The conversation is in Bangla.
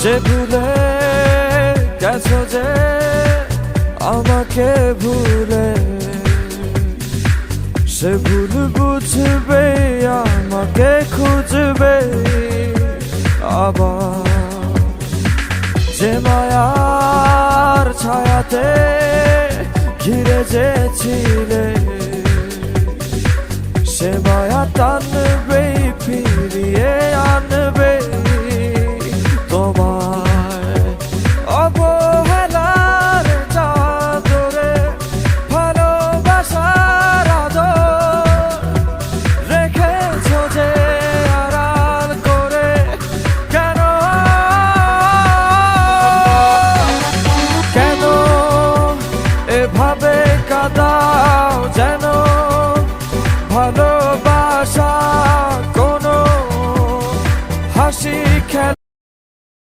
যে ভুলে গেছো যে আমাকে ভুলে, সে ভুল বুঝবে আমাকে খুঁজবে আবার। যে মায়ার ছায়াতে ঘিরে যেছিলে, সে মায়া টানবে ফিরিয়ে আনবে